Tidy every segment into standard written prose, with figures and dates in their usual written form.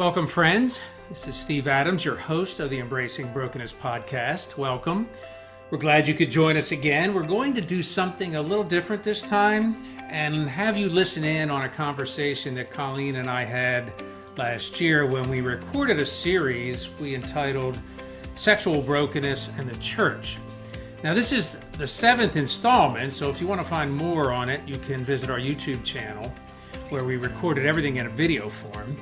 Welcome, friends. This is Steve Adams, your host of the Embracing Brokenness podcast. Welcome. We're glad you could join us again. We're going to do something a little different this time and have you listen in on a conversation that Colleen and I had last year when we recorded a series we entitled Sexual Brokenness and the Church. Now, this is the 7th installment, so if you want to find more on it, you can visit our YouTube channel where we recorded everything in a video form.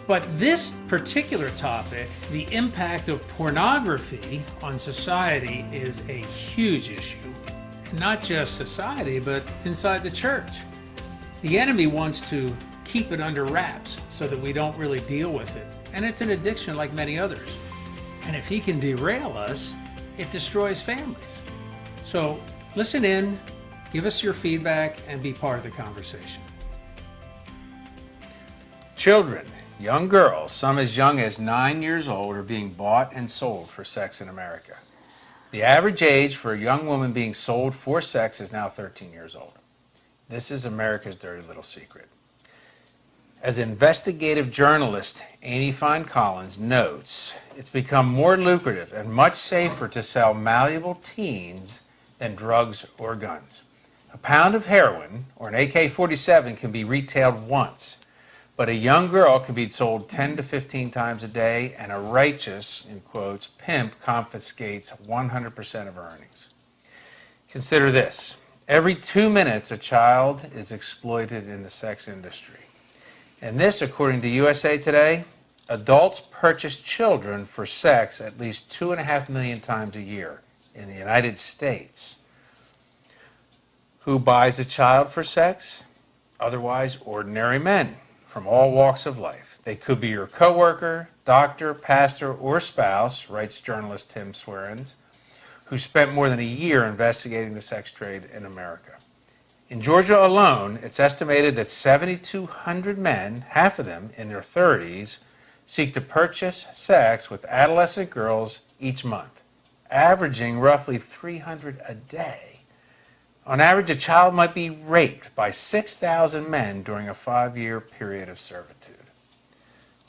But this particular topic, the impact of pornography on society, is a huge issue. Not just society, but inside the church. The enemy wants to keep it under wraps so that we don't really deal with it. And it's an addiction like many others. And if he can derail us, it destroys families. So listen in, give us your feedback, and be part of the conversation. Children. Young girls, some as young as 9 years old, are being bought and sold for sex in America. The average age for a young woman being sold for sex is now 13 years old. This is America's dirty little secret. As investigative journalist Amy Fine Collins notes, it's become more lucrative and much safer to sell malleable teens than drugs or guns. A pound of heroin or an AK-47 can be retailed once. But a young girl can be sold 10 to 15 times a day, and a righteous, in quotes, pimp confiscates 100% of earnings. Consider this. Every 2 minutes, a child is exploited in the sex industry. And this, according to USA Today, adults purchase children for sex at least 2.5 million times a year in the United States. Who buys a child for sex? Otherwise, ordinary men from all walks of life. They could be your coworker, doctor, pastor, or spouse, writes journalist Tim Swearens, who spent more than a year investigating the sex trade in America. In Georgia alone, it's estimated that 7,200 men, half of them in their 30s, seek to purchase sex with adolescent girls each month, averaging roughly 300 a day. On average, a child might be raped by 6,000 men during a 5-year period of servitude.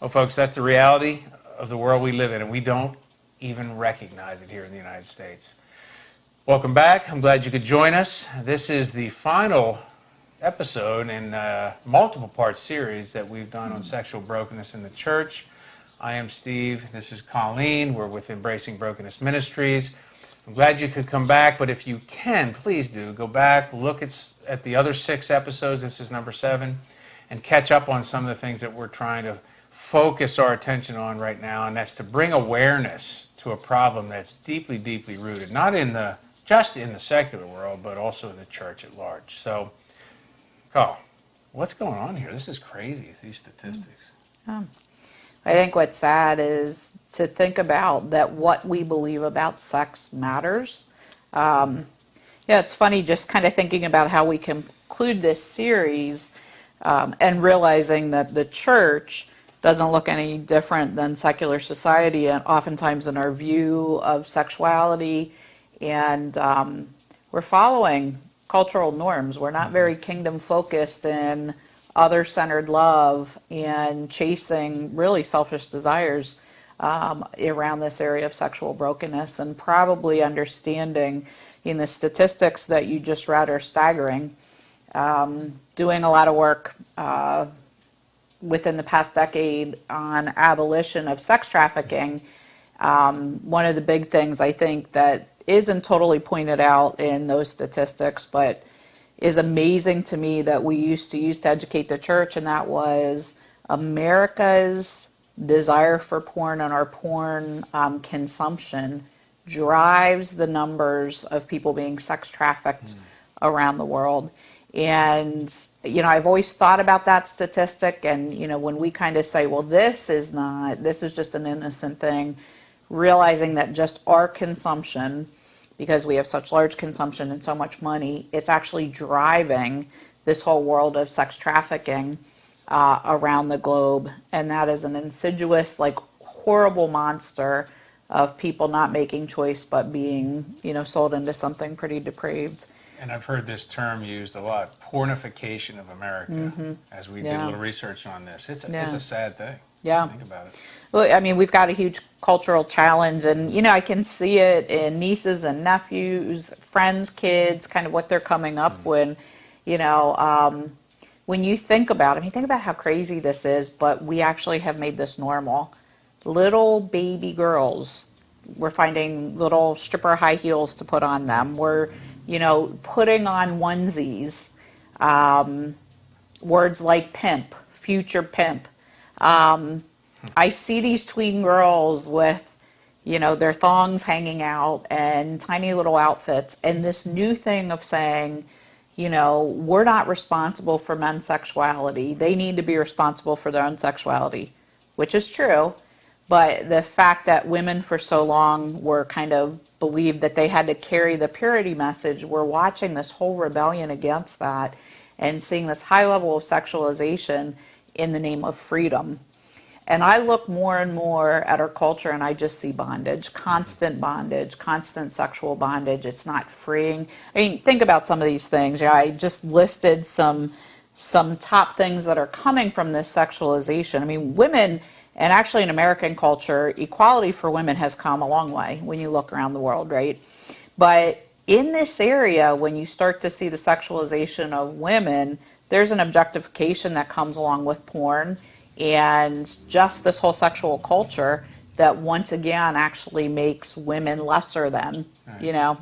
Well, folks, that's the reality of the world we live in, and we don't even recognize it here in the United States. Welcome back. I'm glad you could join us. This is the final episode in a multiple-part series that we've done on sexual brokenness in the church. I am Steve. This is Colleen. We're with Embracing Brokenness Ministries. I'm glad you could come back, but if you can, please do go back, look at the other 6 episodes, this is number 7, and catch up on some of the things that we're trying to focus our attention on right now, and that's to bring awareness to a problem that's deeply, deeply rooted, not just in the secular world, but also in the church at large. So, Carl, what's going on here? This is crazy, these statistics. I think what's sad is to think about that what we believe about sex matters. It's funny just kind of thinking about how we conclude this series and realizing that the church doesn't look any different than secular society, and oftentimes in our view of sexuality, and we're following cultural norms. We're not very kingdom focused in other-centered love and chasing really selfish desires around this area of sexual brokenness, and probably understanding in the statistics that you just read are staggering. Doing a lot of work within the past decade on abolition of sex trafficking, one of the big things I think that isn't totally pointed out in those statistics, but is amazing to me that we used to use to educate the church, and that was America's desire for porn and our porn consumption drives the numbers of people being sex trafficked around the world. And, I've always thought about that statistic, and, when we kind of say, well, this is just an innocent thing, realizing that just our consumption, because we have such large consumption and so much money, it's actually driving this whole world of sex trafficking around the globe. And that is an insidious, horrible monster of people not making choice but being, sold into something pretty depraved. And I've heard this term used a lot, pornification of America, as we did a little research on this. It's a sad thing. Yeah. Think about it. Well, I mean, we've got a huge cultural challenge, and I can see it in nieces and nephews, friends, kids, kind of what they're coming up with. When you think about it, I mean, think about how crazy this is, but we actually have made this normal. Little baby girls, we're finding little stripper high heels to put on them. We're, putting on onesies. Words like pimp, future pimp. I see these tween girls with, their thongs hanging out and tiny little outfits, and this new thing of saying, we're not responsible for men's sexuality. They need to be responsible for their own sexuality, which is true. But the fact that women for so long were kind of believed that they had to carry the purity message, we're watching this whole rebellion against that and seeing this high level of sexualization in the name of freedom. And I look more and more at our culture and I just see bondage, constant sexual bondage. It's not freeing. I mean, think about some of these things. I just listed some top things that are coming from this sexualization. I mean, women, and actually in American culture, equality for women has come a long way when you look around the world, right? But in this area, when you start to see the sexualization of women, there's an objectification that comes along with porn and just this whole sexual culture that once again actually makes women lesser than,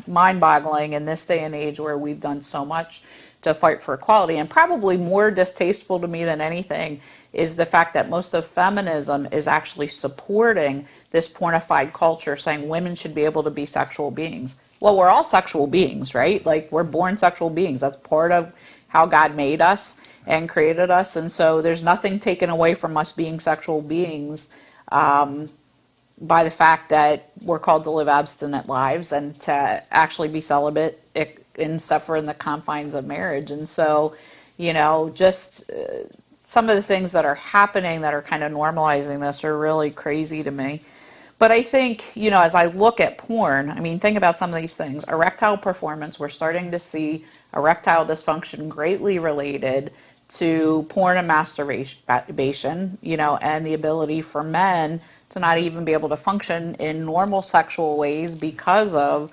mind-boggling in this day and age where we've done so much to fight for equality. And probably more distasteful to me than anything is the fact that most of feminism is actually supporting this pornified culture, saying women should be able to be sexual beings. Well, we're all sexual beings, right? Like, we're born sexual beings. That's part of how God made us and created us, and so there's nothing taken away from us being sexual beings by the fact that we're called to live abstinent lives and to actually be celibate and suffer in the confines of marriage. And so, just some of the things that are happening that are kind of normalizing this are really crazy to me. But I think, as I look at porn, I mean, think about some of these things. Erectile performance, we're starting to see erectile dysfunction greatly related to porn and masturbation, and the ability for men to not even be able to function in normal sexual ways because of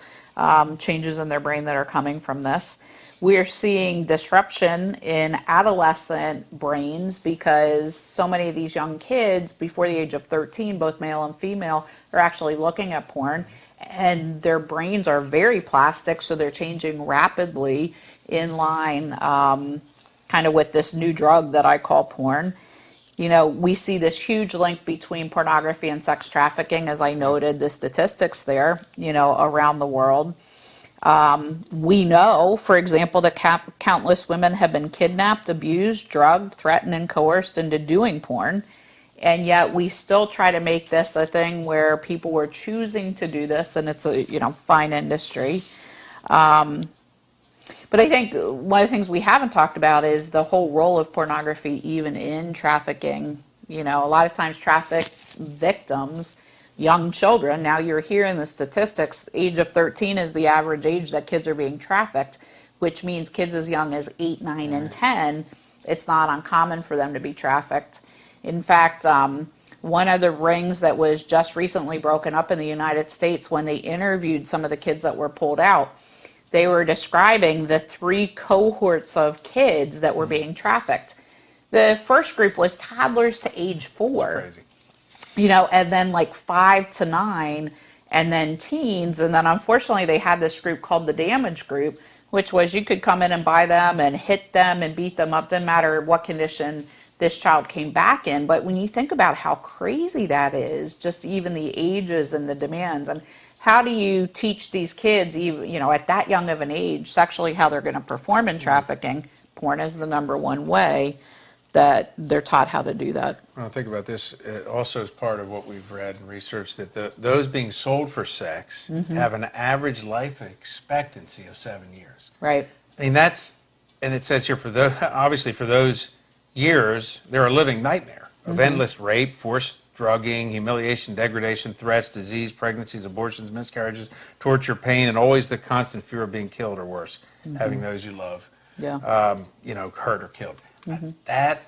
changes in their brain that are coming from this. We're seeing disruption in adolescent brains because so many of these young kids before the age of 13, both male and female, are actually looking at porn, and their brains are very plastic, so they're changing rapidly in line kind of with this new drug that I call porn. We see this huge link between pornography and sex trafficking, as I noted the statistics there, around the world. We know, for example, that countless women have been kidnapped, abused, drugged, threatened, and coerced into doing porn. And yet we still try to make this a thing where people were choosing to do this, and it's a fine industry. But I think one of the things we haven't talked about is the whole role of pornography even in trafficking. A lot of times trafficked victims, young children, now you're hearing the statistics, age of 13 is the average age that kids are being trafficked, which means kids as young as 8, 9, and 10, it's not uncommon for them to be trafficked. In fact, one of the rings that was just recently broken up in the United States, when they interviewed some of the kids that were pulled out, they were describing the 3 cohorts of kids that were being trafficked. The first group was toddlers to age 4. Crazy. And then like 5 to 9, and then teens. And then unfortunately they had this group called the damage group, which was you could come in and buy them and hit them and beat them up. Didn't matter what condition this child came back in. But when you think about how crazy that is, just even the ages and the demands, and how do you teach these kids, even at that young of an age, sexually how they're going to perform in trafficking? Porn is the number one way that they're taught how to do that. Well, think about this. Also, as part of what we've read and researched, that those being sold for sex have an average life expectancy of 7 years. Right. I mean, and it says here for those, obviously for those years, they're a living nightmare of endless rape, forced drugging, humiliation, degradation, threats, disease, pregnancies, abortions, miscarriages, torture, pain, and always the constant fear of being killed or worse, having those you love, hurt or killed. That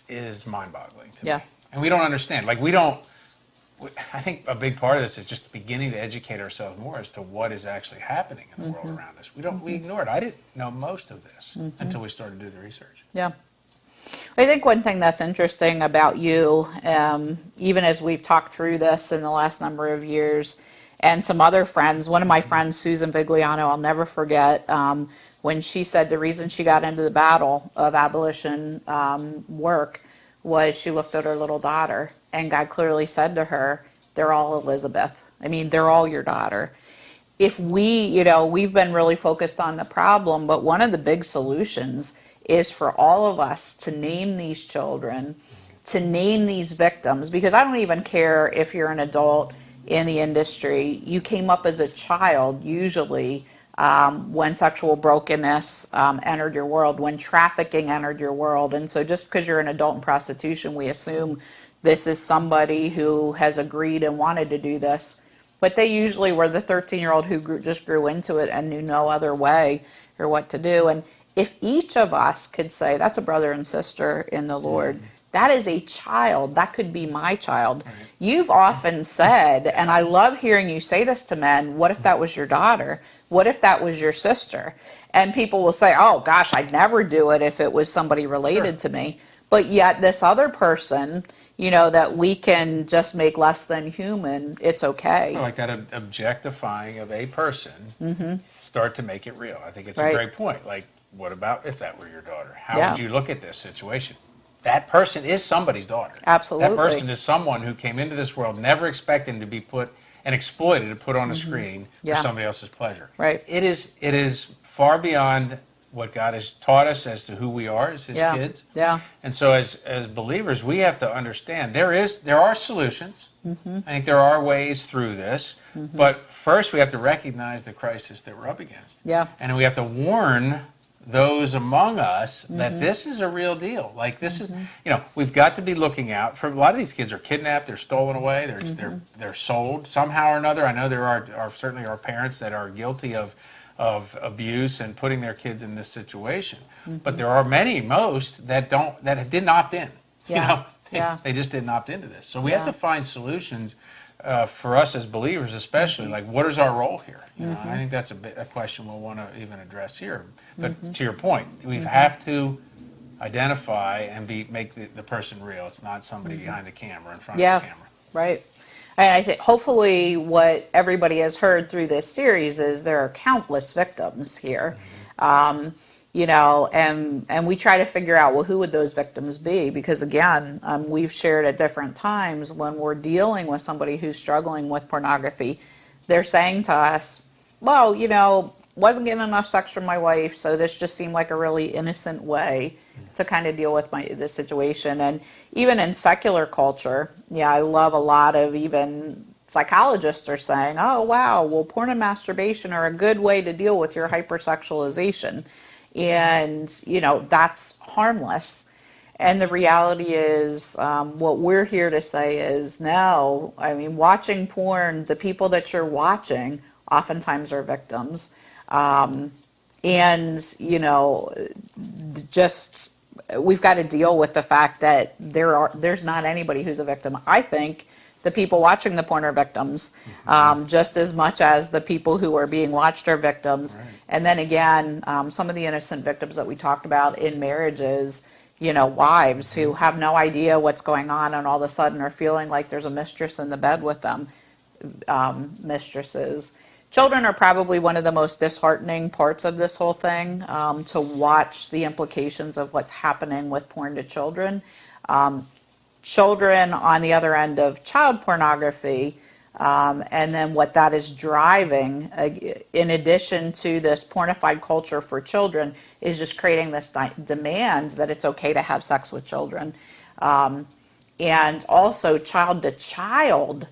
is mind-boggling to me. And we don't understand. I think a big part of this is just beginning to educate ourselves more as to what is actually happening in the world around us. We ignore it. I didn't know most of this until we started to do the research. Yeah. I think one thing that's interesting about you, even as we've talked through this in the last number of years, and some other friends, one of my friends, Susan Vigliano, I'll never forget, when she said the reason she got into the battle of abolition work was she looked at her little daughter, and God clearly said to her, they're all Elizabeth. I mean, they're all your daughter. If we've been really focused on the problem, but one of the big solutions is for all of us to name these children, to name these victims, because I don't even care if you're an adult in the industry. You came up as a child, usually, when sexual brokenness entered your world, when trafficking entered your world. And so just because you're an adult in prostitution, we assume this is somebody who has agreed and wanted to do this. But they usually were the 13-year-old who just grew into it and knew no other way or what to do. And if each of us could say, that's a brother and sister in the Lord, that is a child, that could be my child. Right. You've often said, and I love hearing you say this to men, what if that was your daughter? What if that was your sister? And people will say, oh gosh, I'd never do it if it was somebody related to me. But yet this other person, that we can just make less than human, it's okay. Like that objectifying of a person, start to make it real. I think it's a great point. Like, what about if that were your daughter? How would you look at this situation? That person is somebody's daughter. Absolutely. That person is someone who came into this world never expecting to be put and exploited to put on a screen for somebody else's pleasure. Right. It is far beyond what God has taught us as to who we are as His kids. Yeah. And so as believers, we have to understand there are solutions. I think there are ways through this. But first we have to recognize the crisis that we're up against. Yeah. And we have to warn those among us that this is a real deal. Like this is, we've got to be looking out for. A lot of these kids are kidnapped, they're stolen away, they're sold somehow or another. I know there are certainly parents that are guilty of abuse and putting their kids in this situation. But there are most that didn't opt in. They just didn't opt into this. So we have to find solutions for us as believers, especially, like what is our role here? I think that's a question we'll want to even address here. But to your point, we have to identify and make the person real. It's not somebody behind the camera, in front of the camera. Right. And I think hopefully what everybody has heard through this series is there are countless victims here. And we try to figure out, well, who would those victims be? Because again, we've shared at different times when we're dealing with somebody who's struggling with pornography, they're saying to us, well, wasn't getting enough sex from my wife, so this just seemed like a really innocent way to kind of deal with this situation. And even in secular culture, I love a lot of even psychologists are saying, oh, wow, well, porn and masturbation are a good way to deal with your hypersexualization. And, that's harmless. And the reality is, what we're here to say is, no, I mean, watching porn, the people that you're watching oftentimes are victims. Just we've got to deal with the fact that there's not anybody who's a victim. I think the people watching the porn are victims, just as much as the people who are being watched are victims. Right. And then again, some of the innocent victims that we talked about in marriages, wives who have no idea what's going on and all of a sudden are feeling like there's a mistress in the bed with them, mistresses. Children are probably one of the most disheartening parts of this whole thing, to watch the implications of what's happening with porn to children. Children on the other end of child pornography, and then what that is driving, in addition to this pornified culture for children, is just creating this demand that it's okay to have sex with children. And also child-to-child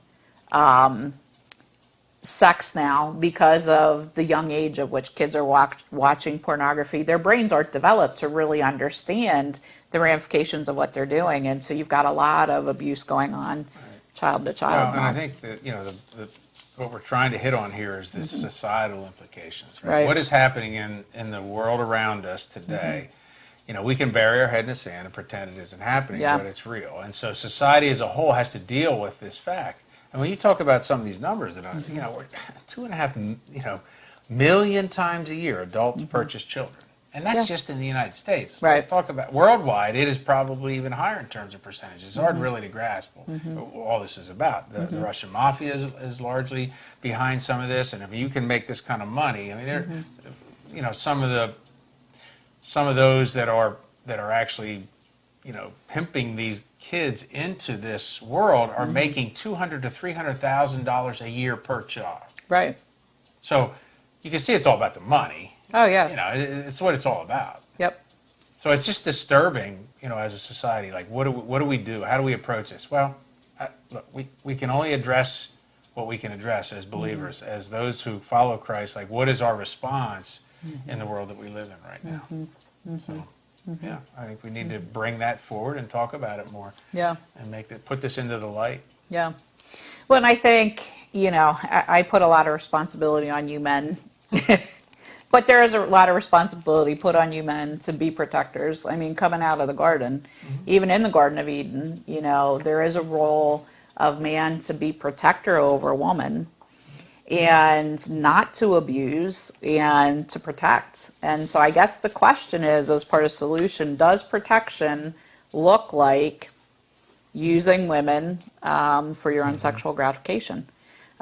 sex now, because of the young age of which kids are watching pornography. Their brains aren't developed to really understand the ramifications of what they're doing, and so you've got a lot of abuse going on child to child. And I think that, what we're trying to hit on here is the societal implications, right? Right. What is happening in the world around us today? We can bury our head in the sand and pretend it isn't happening, Yeah. but it's real. And so society as a whole has to deal with this fact. And when you talk about some of these numbers that are, we're 2.5 million times a year adults purchase children. And that's just in the United States. Right. Let's talk about worldwide. It is probably even higher in terms of percentages. It's hard really to grasp what all this is about. The Russian mafia is largely behind some of this, and if you can make this kind of money, I mean, some of those that are actually, pimping these kids into this world are making $200,000 to $300,000 a year per child. Right. So you can see it's all about the money. Oh, yeah. It's what it's all about. Yep. So it's just disturbing, as a society. Like, what do we do? How do we approach this? Well, look, we can only address what we can address as believers, as those who follow Christ. Like, what is our response in the world that we live in right now? So, yeah, I think we need to bring that forward and talk about it more. Yeah. And put this into the light. Yeah. Well, and I think, I put a lot of responsibility on you men. But there is a lot of responsibility put on you men to be protectors. I mean, coming out of the garden, even in the Garden of Eden, there is a role of man to be protector over woman and not to abuse and to protect. And so I guess the question is, as part of solution, does protection look like using women for your own sexual gratification?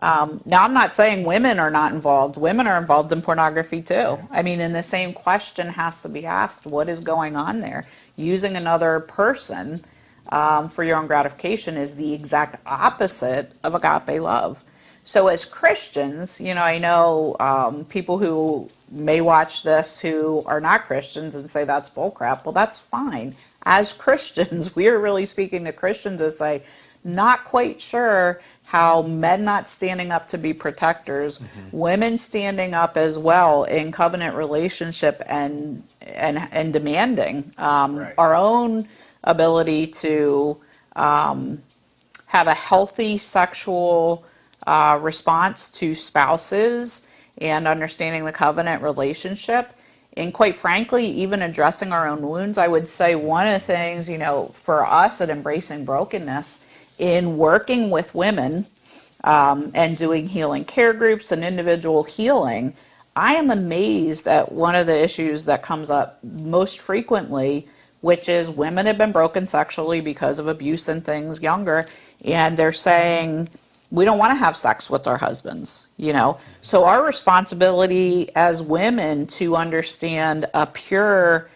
Now, I'm not saying women are not involved. Women are involved in pornography too. I mean, and the same question has to be asked, what is going on there? Using another person for your own gratification is the exact opposite of agape love. So as Christians, I know people who may watch this who are not Christians and say that's bullcrap. Well, that's fine. As Christians, we are really speaking to Christians as say, not quite sure how men not standing up to be protectors, women standing up as well in covenant relationship and demanding our own ability to have a healthy sexual response to spouses and understanding the covenant relationship. And quite frankly, even addressing our own wounds. I would say one of the things, for us at Embracing Brokenness, in working with women and doing healing care groups and individual healing, I am amazed at one of the issues that comes up most frequently, which is women have been broken sexually because of abuse and things younger, and they're saying, we don't want to have sex with our husbands, So our responsibility as women to understand a pure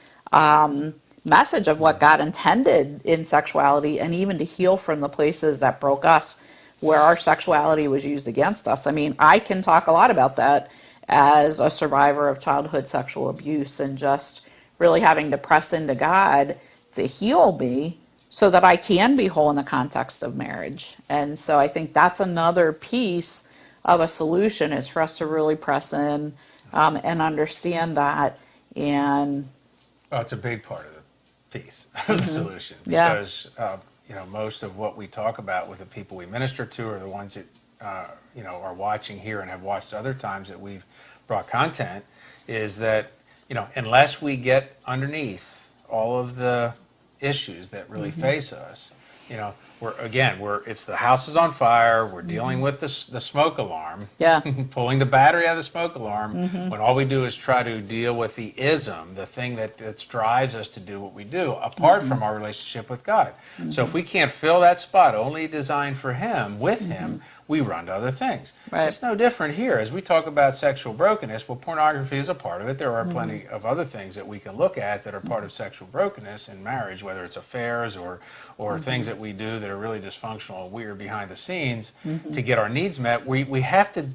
message of what God intended in sexuality, and even to heal from the places that broke us, where our sexuality was used against us. I mean, I can talk a lot about that as a survivor of childhood sexual abuse, and just really having to press into God to heal me so that I can be whole in the context of marriage. And so I think that's another piece of a solution, is for us to really press in and understand that. And well, it's a big part of the piece of the solution, because most of what we talk about with the people we minister to are the ones that are watching here and have watched other times that we've brought content, is that unless we get underneath all of the issues that really face us, it's the house is on fire, we're dealing with the smoke alarm, pulling the battery out of the smoke alarm, when all we do is try to deal with the ism, the thing that drives us to do what we do, apart from our relationship with God. So if we can't fill that spot only designed for Him, with Him, we run to other things. Right. It's no different here. As we talk about sexual brokenness, well, pornography is a part of it. There are plenty of other things that we can look at that are part of sexual brokenness in marriage, whether it's affairs or things that we do that are really dysfunctional and weird behind the scenes to get our needs met. We have to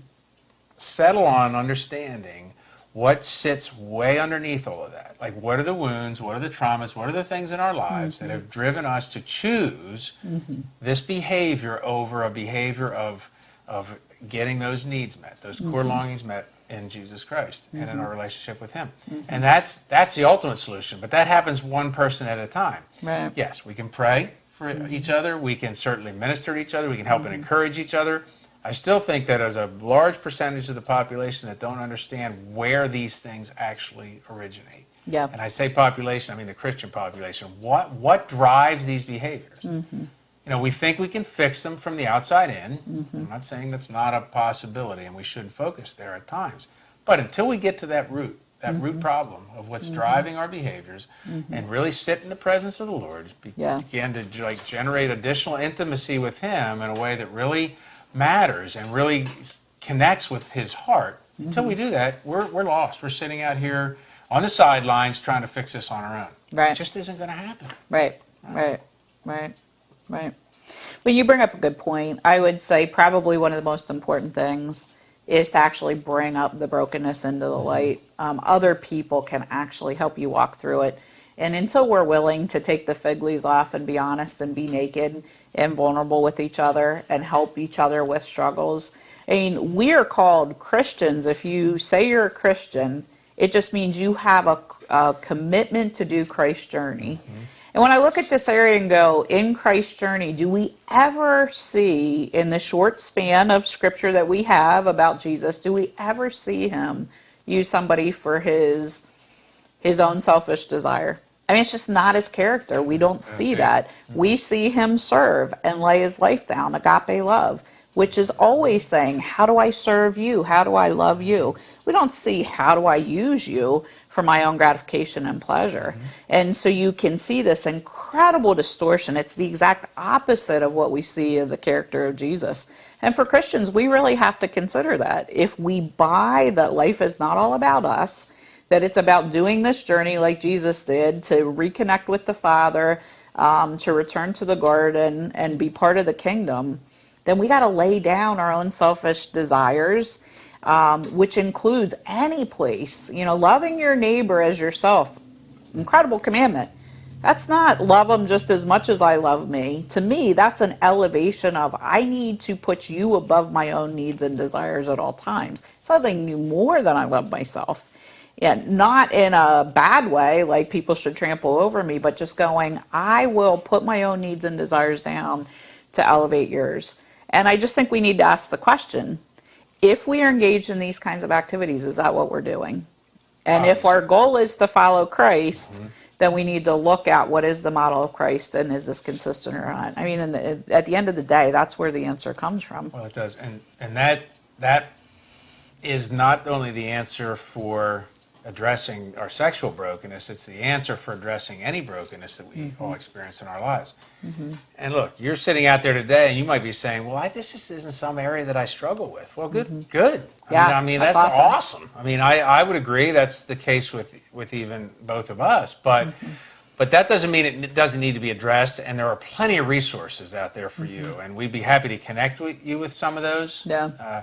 settle on understanding what sits way underneath all of that. Like, what are the wounds, what are the traumas, what are the things in our lives that have driven us to choose this behavior over a behavior of getting those needs met, those core longings met in Jesus Christ and in our relationship with Him. And that's the ultimate solution, but that happens one person at a time. Right. Yes, we can pray for each other. We can certainly minister to each other. We can help and encourage each other. I still think that there's a large percentage of the population that don't understand where these things actually originate. Yeah. And I say population, I mean the Christian population. What drives these behaviors? You know, we think we can fix them from the outside in. I'm not saying that's not a possibility, and we shouldn't focus there at times. But until we get to that root problem of what's driving our behaviors, and really sit in the presence of the Lord, begin to generate additional intimacy with Him in a way that really matters and really connects with His heart. Until we do that, we're lost. We're sitting out here on the sidelines trying to fix this on our own. Right. It just isn't going to happen. Right. Well, you bring up a good point. I would say probably one of the most important things is to actually bring up the brokenness into the light. Other people can actually help you walk through it. And until we're willing to take the fig leaves off and be honest and be naked and vulnerable with each other and help each other with struggles. I mean, we are called Christians. If you say you're a Christian, it just means you have a commitment to do Christ's journey. And when I look at this area and go, in Christ's journey, do we ever see, in the short span of scripture that we have about Jesus, do we ever see him use somebody for his own selfish desire? I mean, it's just not his character. We don't see that. We see him serve and lay his life down, agape love, which is always saying, how do I serve you? How do I love you? We don't see, how do I use you for my own gratification and pleasure? And so you can see this incredible distortion. It's the exact opposite of what we see of the character of Jesus. And for Christians, we really have to consider that. If we buy that life is not all about us, that it's about doing this journey like Jesus did to reconnect with the Father, to return to the garden and be part of the kingdom, then we got to lay down our own selfish desires, which includes any place, loving your neighbor as yourself. Incredible commandment. That's not love them just as much as I love me. To me, that's an elevation of I need to put you above my own needs and desires at all times. It's loving you more than I love myself. Yeah, not in a bad way, like people should trample over me, but just going, I will put my own needs and desires down to elevate yours. And I just think we need to ask the question, if we are engaged in these kinds of activities, is that what we're doing? And if our goal is to follow Christ, then we need to look at what is the model of Christ and is this consistent or not. I mean, at the end of the day, that's where the answer comes from. Well, it does. And that is not only the answer for addressing our sexual brokenness, it's the answer for addressing any brokenness that we all experience in our lives. And look, you're sitting out there today and you might be saying, well, this just isn't some area that I struggle with. Well, good. Yeah, I mean that's awesome. I mean, I would agree that's the case with even both of us, but that doesn't mean it doesn't need to be addressed, and there are plenty of resources out there for you, and we'd be happy to connect with you with some of those. Yeah.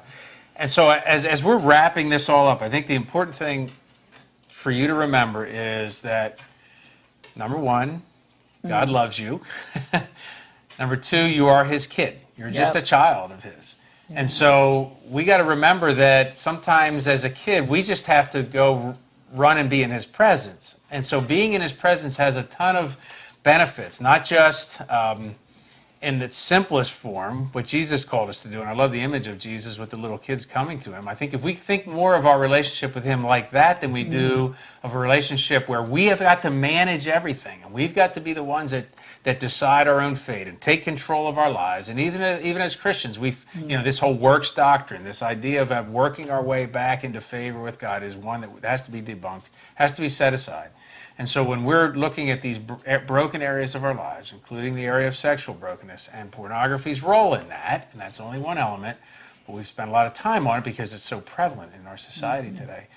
And so as we're wrapping this all up, I think the important thing for you to remember is that, number one, God loves you. Number two, you are his kid. You're just a child of his. And so we got to remember that sometimes as a kid, we just have to go run and be in his presence. And so being in his presence has a ton of benefits, not just in its simplest form, what Jesus called us to do. And I love the image of Jesus with the little kids coming to him. I think if we think more of our relationship with him like that than we do of a relationship where we have got to manage everything, and we've got to be the ones that decide our own fate and take control of our lives. And even as Christians, this whole works doctrine, this idea of working our way back into favor with God is one that has to be debunked, has to be set aside. And so when we're looking at these broken areas of our lives, including the area of sexual brokenness and pornography's role in that, and that's only one element, but we've spent a lot of time on it because it's so prevalent in our society today.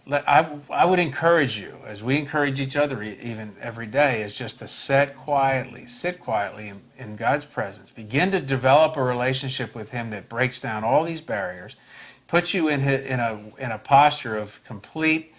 I would encourage you, as we encourage each other even every day, is just to sit quietly in God's presence. Begin to develop a relationship with him that breaks down all these barriers, puts you in a posture of complete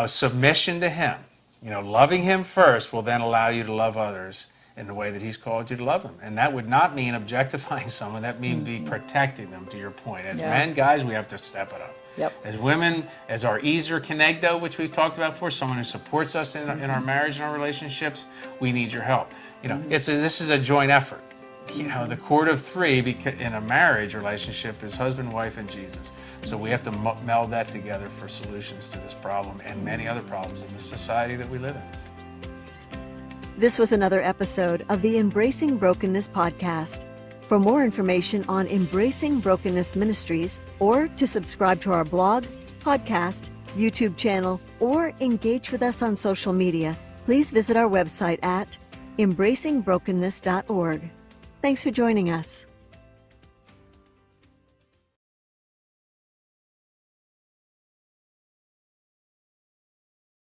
submission to him. Loving him first will then allow you to love others in the way that he's called you to love them. And that would not mean objectifying someone. That means be protecting them, to your point. As men, guys, we have to step it up. Yep. As women, as our easer conegdo, which we've talked about before, someone who supports us in our marriage and our relationships, we need your help. You know, this is a joint effort. You know, the cord of three in a marriage relationship is husband, wife, and Jesus. So we have to meld that together for solutions to this problem and many other problems in the society that we live in. This was another episode of the Embracing Brokenness podcast. For more information on Embracing Brokenness Ministries, or to subscribe to our blog, podcast, YouTube channel, or engage with us on social media, please visit our website at embracingbrokenness.org. Thanks for joining us.